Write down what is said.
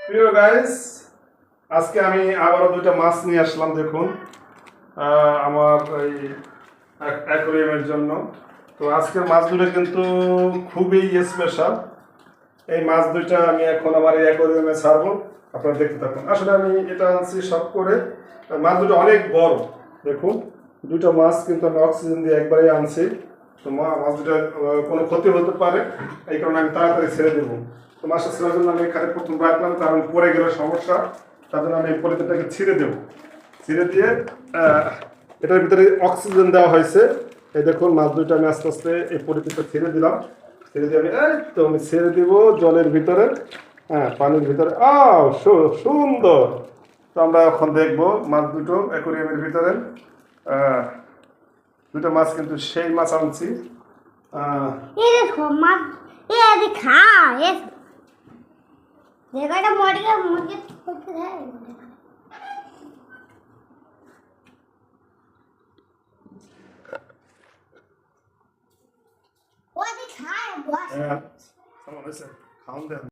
প্রিয় গাইস, আজকে আমি আবারও দুইটা মাছ নিয়ে আসলাম। দেখুন, আমার এই অ্যাকোয়ারিয়ামের জন্য। তো আজকের মাছ দুটো কিন্তু খুবই স্পেশাল। এই মাছ দুইটা আমি এখন আমার এই অ্যাকোয়ারিয়ামে ছাড়বো, আপনারা দেখতে থাকুন। আসলে আমি এটা আনছি সব করে, মাছ দুটো অনেক বড়। দেখুন, দুটো মাছ কিন্তু আমি অক্সিজেন দিয়ে একবারে আনছি। তো মাছ দুটো কোনো ক্ষতি হতে পারে, এই কারণে আমি তাড়াতাড়ি ছেড়ে দেবো। তো মাছটা ছেড়ার জন্য আমি এখানে প্রথম রাখলাম, কারণ পরে গেলে সমস্যা। তার জন্য আমি এই পলিথিনটাকে ছিঁড়ে দেবো। ছিঁড়ে দিয়ে এটার ভিতরে অক্সিজেন দেওয়া হয়েছে। এই দেখুন, মাছ দুইটা আমি আস্তে আস্তে এই পলিথিনটা ছেড়ে দিলাম। ছেড়ে দিয়ে আমি ছেড়ে দিব জলের ভিতরে, হ্যাঁ, পানির ভিতরে। সুন্দর। তো আমরা এখন দেখবো মাছ দুটো অ্যাকোয়ারিয়ামের ভিতরে। দুটো মাছ কিন্তু সেই মাছ আনছি। ये देखो माँ ये दिखा ये देखो এটা मुर्गी मुर्गी खुद है वो दिखा है बस খাওয়ান দেন।